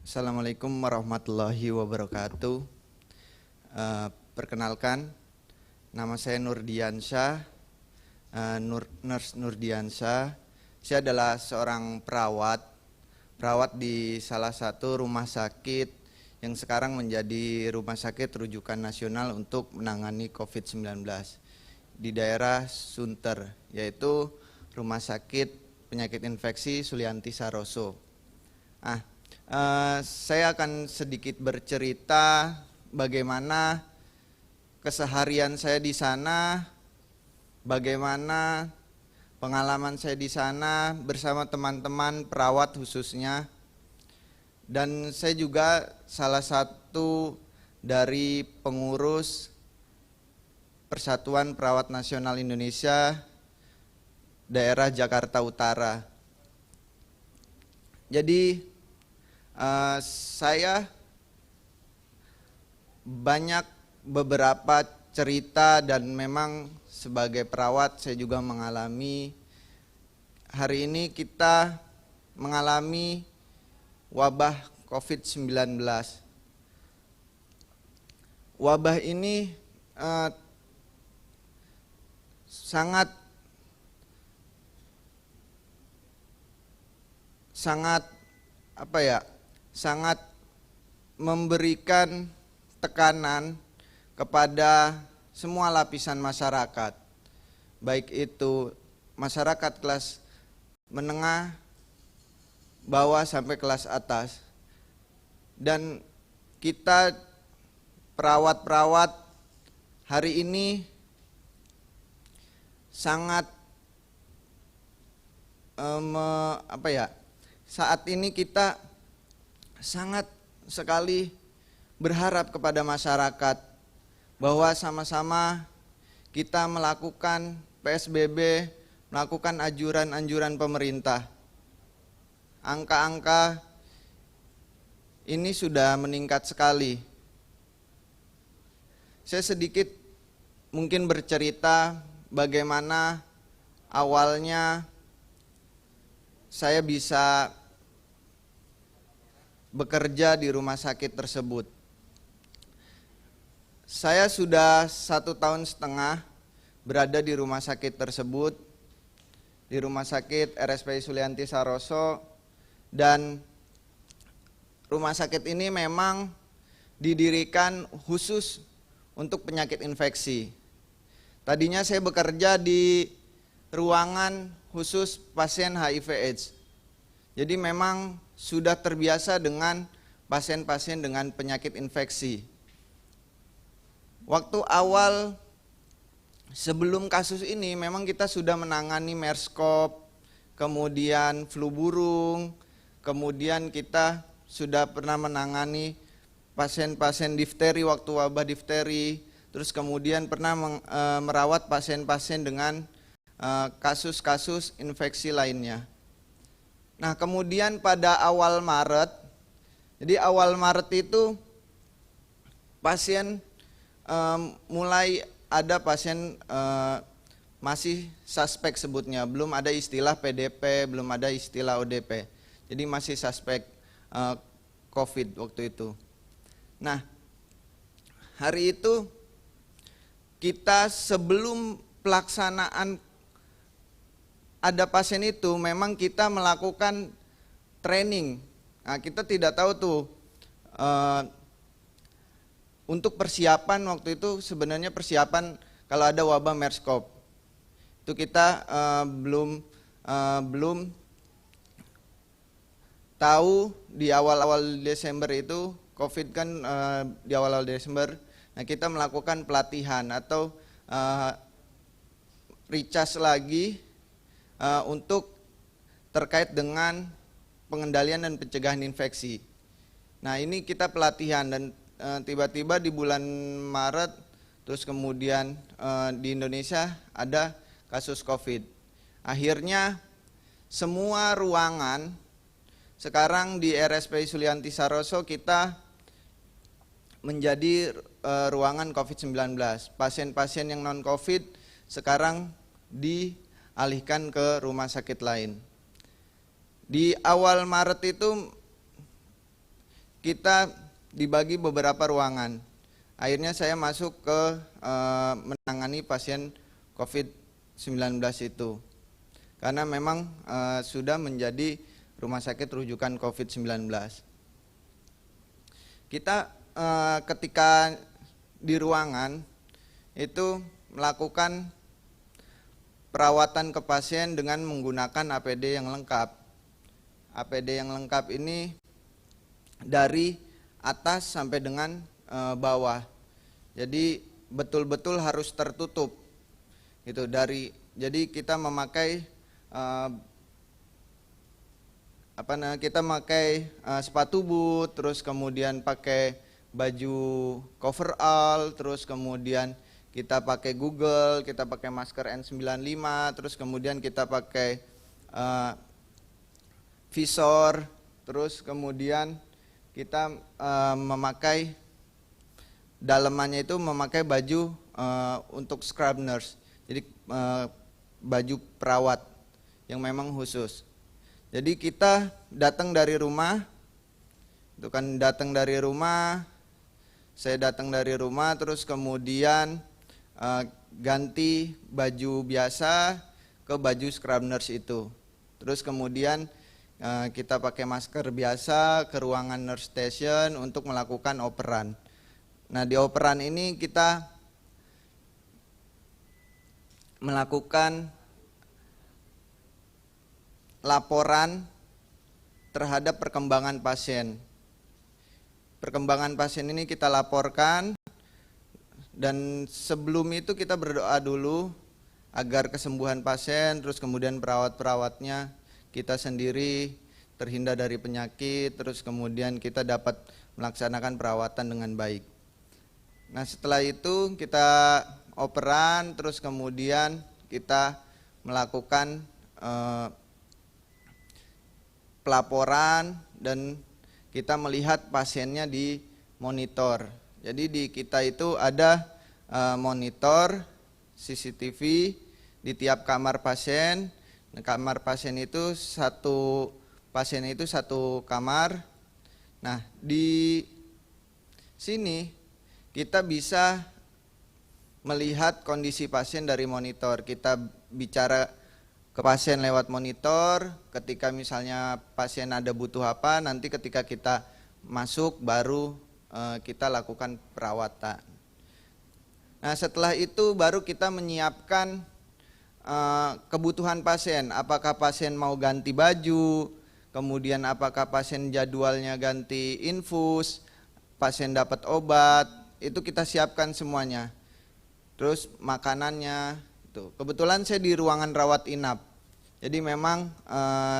Assalamualaikum warahmatullahi wabarakatuh. Perkenalkan, nama saya Nurdiansyah, Nurse Nurdiansyah. Saya adalah seorang perawat di salah satu rumah sakit yang sekarang menjadi rumah sakit rujukan nasional untuk menangani COVID-19 di daerah Sunter, yaitu Rumah Sakit Penyakit Infeksi Sulianti Saroso. Saya akan sedikit bercerita bagaimana keseharian saya di sana, bagaimana pengalaman saya di sana bersama teman-teman perawat khususnya. Dan saya juga salah satu dari pengurus Persatuan Perawat Nasional Indonesia daerah Jakarta Utara. Jadi saya banyak beberapa cerita dan memang sebagai perawat saya juga mengalami. Hari ini kita mengalami wabah COVID-19. Wabah ini sangat memberikan tekanan kepada semua lapisan masyarakat, baik itu masyarakat kelas menengah, bawah sampai kelas atas. Dan kita perawat-perawat hari ini sangat saat ini kita sangat sekali berharap kepada masyarakat bahwa sama-sama kita melakukan PSBB, melakukan anjuran-anjuran pemerintah. Angka-angka ini sudah meningkat sekali. Saya sedikit mungkin bercerita bagaimana awalnya saya bisa bekerja di rumah sakit tersebut. Saya sudah 1,5 tahun berada di rumah sakit tersebut, di Rumah Sakit RSPI Sulianti Saroso, dan rumah sakit ini memang didirikan khusus untuk penyakit infeksi. Tadinya saya bekerja di ruangan khusus pasien HIV/AIDS. Jadi memang sudah terbiasa dengan pasien-pasien dengan penyakit infeksi. Waktu awal sebelum kasus ini memang kita sudah menangani MERS-CoV, kemudian flu burung, kemudian kita sudah pernah menangani pasien-pasien difteri waktu wabah difteri, terus kemudian pernah merawat pasien-pasien dengan kasus-kasus infeksi lainnya. Nah, kemudian pada awal Maret, jadi awal Maret itu pasien mulai ada pasien masih suspek sebutnya, belum ada istilah PDP, belum ada istilah ODP. Jadi masih suspek COVID waktu itu. Nah, hari itu kita sebelum pelaksanaan ada pasien itu memang kita melakukan training. Nah, kita tidak tahu tuh untuk persiapan waktu itu, sebenarnya persiapan kalau ada wabah MERS-CoV itu kita belum tahu di awal-awal Desember itu COVID kan di awal-awal Desember. Nah, kita melakukan pelatihan atau recharge lagi untuk terkait dengan pengendalian dan pencegahan infeksi. Nah, ini kita pelatihan dan tiba-tiba di bulan Maret terus kemudian di Indonesia ada kasus COVID. Akhirnya semua ruangan sekarang di RSPI Sulianti Saroso kita menjadi ruangan COVID-19. Pasien-pasien yang non-COVID sekarang dialihkan ke rumah sakit lain. Di awal Maret itu kita dibagi beberapa ruangan. Akhirnya saya masuk ke menangani pasien COVID-19 itu. Karena memang sudah menjadi rumah sakit rujukan COVID-19. Kita ketika di ruangan itu melakukan perawatan ke pasien dengan menggunakan APD yang lengkap. APD yang lengkap ini dari atas sampai dengan bawah. Jadi betul-betul harus tertutup. Jadi kita memakai kita pakai sepatu boot, terus kemudian pakai baju coverall, terus kemudian kita pakai Google, kita pakai masker N95, terus kemudian kita pakai visor, terus kemudian kita memakai dalamannya itu memakai baju untuk scrub nurse, jadi baju perawat yang memang khusus. Jadi kita datang dari rumah, saya datang dari rumah, terus kemudian ganti baju biasa ke baju scrub nurse itu. Terus kemudian kita pakai masker biasa ke ruangan nurse station untuk melakukan operan. Nah, di operan ini kita melakukan laporan terhadap perkembangan pasien. Perkembangan pasien ini kita laporkan, dan sebelum itu kita berdoa dulu agar kesembuhan pasien, terus kemudian perawat-perawatnya, kita sendiri terhindar dari penyakit, terus kemudian kita dapat melaksanakan perawatan dengan baik. Nah, setelah itu kita operan, terus kemudian kita melakukan pelaporan dan kita melihat pasiennya di monitor. Jadi di kita itu ada monitor CCTV di tiap kamar pasien. Nah, kamar pasien itu satu kamar. Nah, di sini kita bisa melihat kondisi pasien dari monitor. Kita bicara ke pasien lewat monitor, ketika misalnya pasien ada butuh apa, nanti ketika kita masuk baru kita lakukan perawatan. Nah, setelah itu baru kita menyiapkan kebutuhan pasien, apakah pasien mau ganti baju, kemudian apakah pasien jadwalnya ganti infus, pasien dapat obat, itu kita siapkan semuanya. Terus makanannya, itu. Kebetulan saya di ruangan rawat inap, jadi memang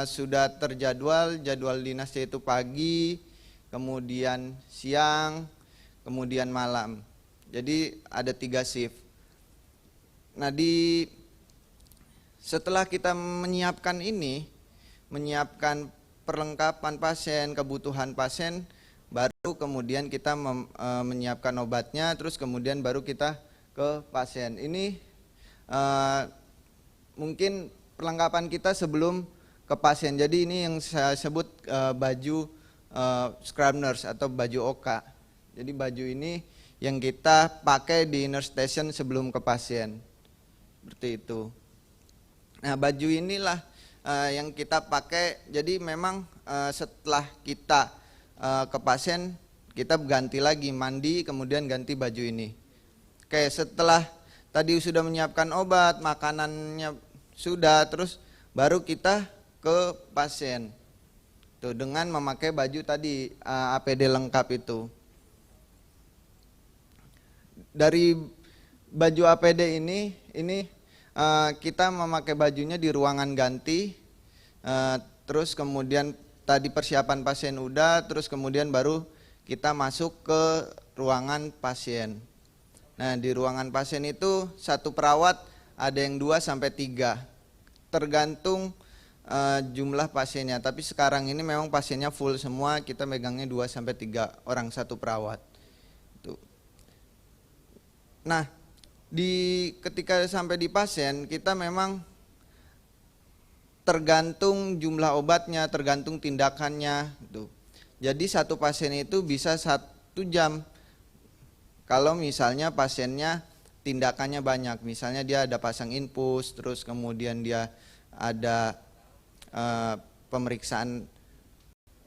sudah terjadwal, jadwal dinasnya itu pagi, kemudian siang, kemudian malam. Jadi ada 3 shift. Nah, setelah kita menyiapkan menyiapkan perlengkapan pasien, kebutuhan pasien, baru kemudian kita menyiapkan obatnya, terus kemudian baru kita ke pasien. Ini mungkin perlengkapan kita sebelum ke pasien. Jadi ini yang saya sebut baju scrub nurse atau baju OKA. Jadi baju ini yang kita pakai di nurse station sebelum ke pasien. Seperti itu. Nah, baju inilah yang kita pakai. Jadi memang setelah kita ke pasien, kita ganti lagi, mandi, kemudian ganti baju ini. Oke, setelah tadi sudah menyiapkan obat, makanannya sudah, terus baru kita ke pasien. Tuh, dengan memakai baju tadi APD lengkap itu. Dari baju APD ini kita memakai bajunya di ruangan ganti, terus kemudian tadi persiapan pasien udah, terus kemudian baru kita masuk ke ruangan pasien. Nah, di ruangan pasien itu satu perawat ada yang 2 sampai 3, tergantung jumlah pasiennya. Tapi sekarang ini memang pasiennya full semua, kita megangnya 2 sampai 3 orang satu perawat. Tuh. Nah, ketika sampai di pasien, kita memang tergantung jumlah obatnya, tergantung tindakannya gitu. Jadi satu pasien itu bisa 1 jam. Kalau misalnya pasiennya tindakannya banyak, misalnya dia ada pasang infus, terus kemudian dia ada pemeriksaan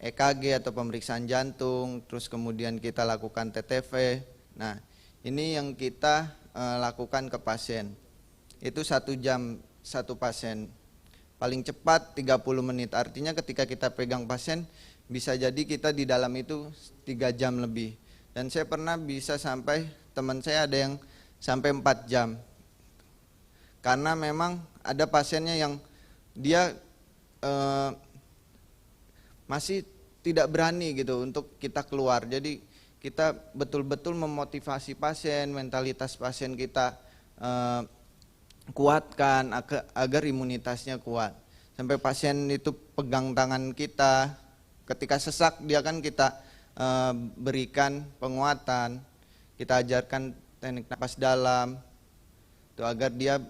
EKG atau pemeriksaan jantung, terus kemudian kita lakukan TTV. Nah, ini yang kita lakukan ke pasien. Itu 1 jam satu pasien. Paling cepat 30 menit. Artinya ketika kita pegang pasien, bisa jadi kita di dalam itu 3 jam lebih. Dan saya pernah bisa sampai, teman saya ada yang sampai 4 jam. Karena memang ada pasiennya yang dia masih tidak berani gitu untuk kita keluar. Jadi kita betul-betul memotivasi pasien, mentalitas pasien kita kuatkan agar imunitasnya kuat. Sampai pasien itu pegang tangan kita, ketika sesak dia kan kita berikan penguatan, kita ajarkan teknik napas dalam, itu agar dia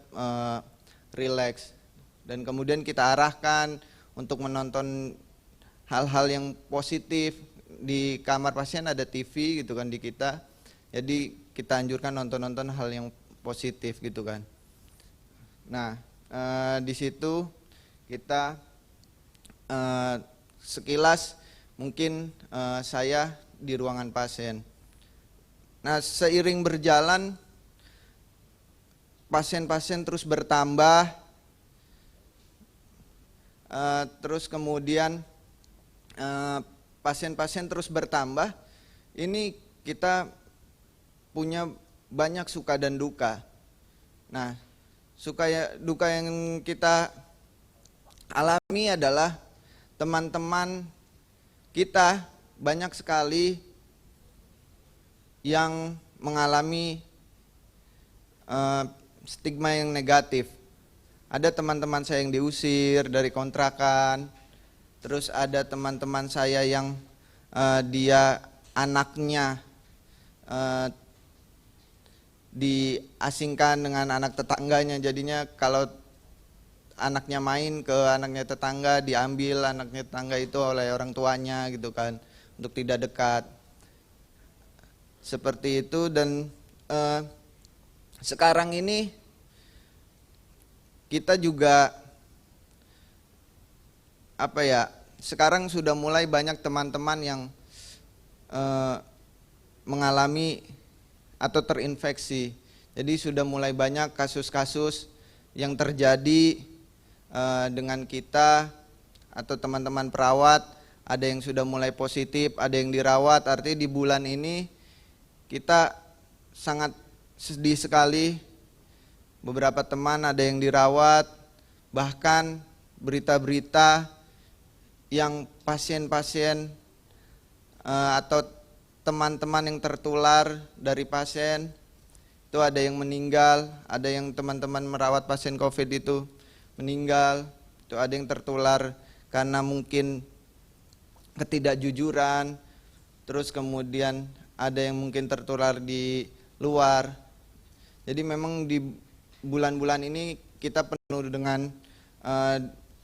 rileks. Dan kemudian kita arahkan untuk menonton hal-hal yang positif. Di kamar pasien ada TV gitu kan di kita, jadi kita anjurkan nonton-nonton hal yang positif gitu kan. Nah, di situ kita sekilas mungkin saya di ruangan pasien. Nah, seiring berjalan pasien-pasien terus bertambah, terus kemudian pasien-pasien terus bertambah. Ini kita punya banyak suka dan duka. Nah, duka yang kita alami adalah teman-teman kita banyak sekali yang mengalami stigma yang negatif. Ada teman-teman saya yang diusir dari kontrakan, terus ada teman-teman saya yang dia anaknya diasingkan dengan anak tetangganya, jadinya kalau anaknya main ke anaknya tetangga diambil anaknya tetangga itu oleh orang tuanya gitu kan, untuk tidak dekat. Seperti itu. Dan sekarang ini kita juga sekarang sudah mulai banyak teman-teman yang mengalami atau terinfeksi. Jadi sudah mulai banyak kasus-kasus yang terjadi dengan kita atau teman-teman perawat. Ada yang sudah mulai positif, ada yang dirawat. Artinya di bulan ini kita sangat sedih sekali. Beberapa teman ada yang dirawat, bahkan berita-berita yang pasien-pasien atau teman-teman yang tertular dari pasien itu ada yang meninggal, ada yang teman-teman merawat pasien COVID itu meninggal, itu ada yang tertular karena mungkin ketidakjujuran, terus kemudian ada yang mungkin tertular di luar. Jadi memang di bulan-bulan ini kita penuh dengan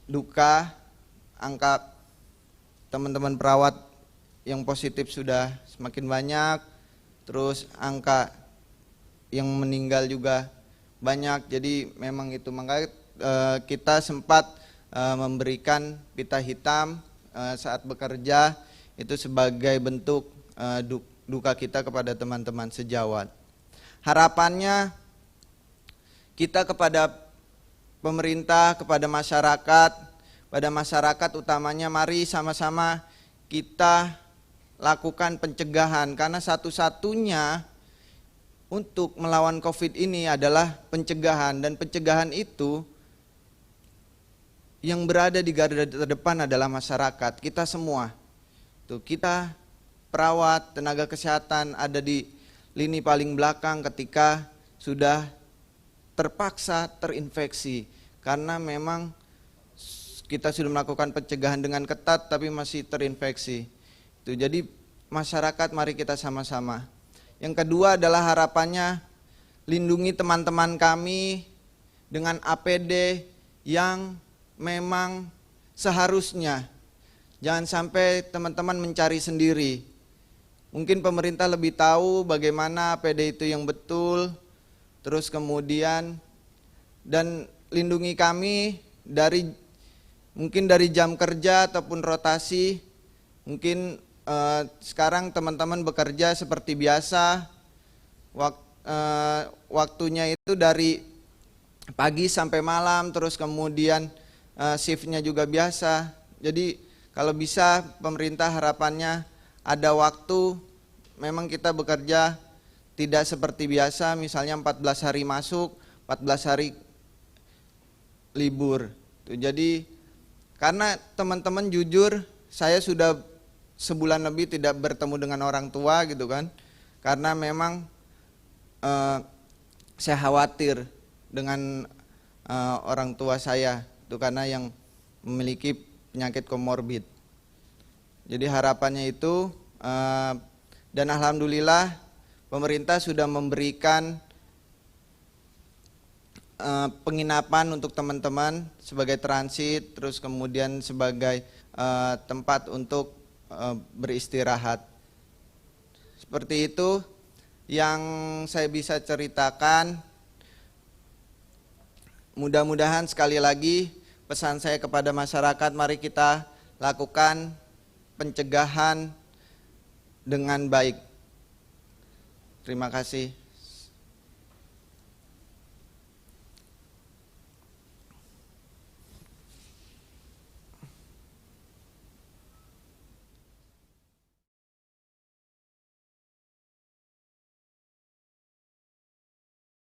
duka. Angka teman-teman perawat yang positif sudah semakin banyak, terus angka yang meninggal juga banyak. Jadi memang itu, makanya kita sempat memberikan pita hitam saat bekerja, itu sebagai bentuk duka kita kepada teman-teman sejawat. Harapannya kita kepada pemerintah, kepada masyarakat utamanya, mari sama-sama kita lakukan pencegahan, karena satu-satunya untuk melawan COVID ini adalah pencegahan. Dan pencegahan itu yang berada di garda terdepan adalah masyarakat, kita semua. Tuh, kita perawat, tenaga kesehatan ada di lini paling belakang ketika sudah terpaksa terinfeksi, karena memang kita sudah melakukan pencegahan dengan ketat tapi masih terinfeksi. Itu jadi masyarakat, mari kita sama-sama. Yang kedua adalah harapannya lindungi teman-teman kami dengan APD yang memang seharusnya. Jangan sampai teman-teman mencari sendiri. Mungkin pemerintah lebih tahu bagaimana APD itu yang betul, terus kemudian dan lindungi kami dari mungkin dari jam kerja ataupun rotasi. Mungkin sekarang teman-teman bekerja seperti biasa, waktunya itu dari pagi sampai malam, terus kemudian shiftnya juga biasa. Jadi kalau bisa pemerintah harapannya ada waktu, memang kita bekerja tidak seperti biasa, misalnya 14 hari masuk, 14 hari libur. Jadi karena teman-teman jujur, saya sudah sebulan lebih tidak bertemu dengan orang tua gitu kan, karena memang saya khawatir dengan orang tua saya itu karena yang memiliki penyakit komorbid. Jadi harapannya itu dan alhamdulillah pemerintah sudah memberikan penginapan untuk teman-teman sebagai transit, terus kemudian sebagai tempat untuk beristirahat. Seperti itu yang saya bisa ceritakan. Mudah-mudahan sekali lagi pesan saya kepada masyarakat, mari kita lakukan pencegahan dengan baik. Terima kasih.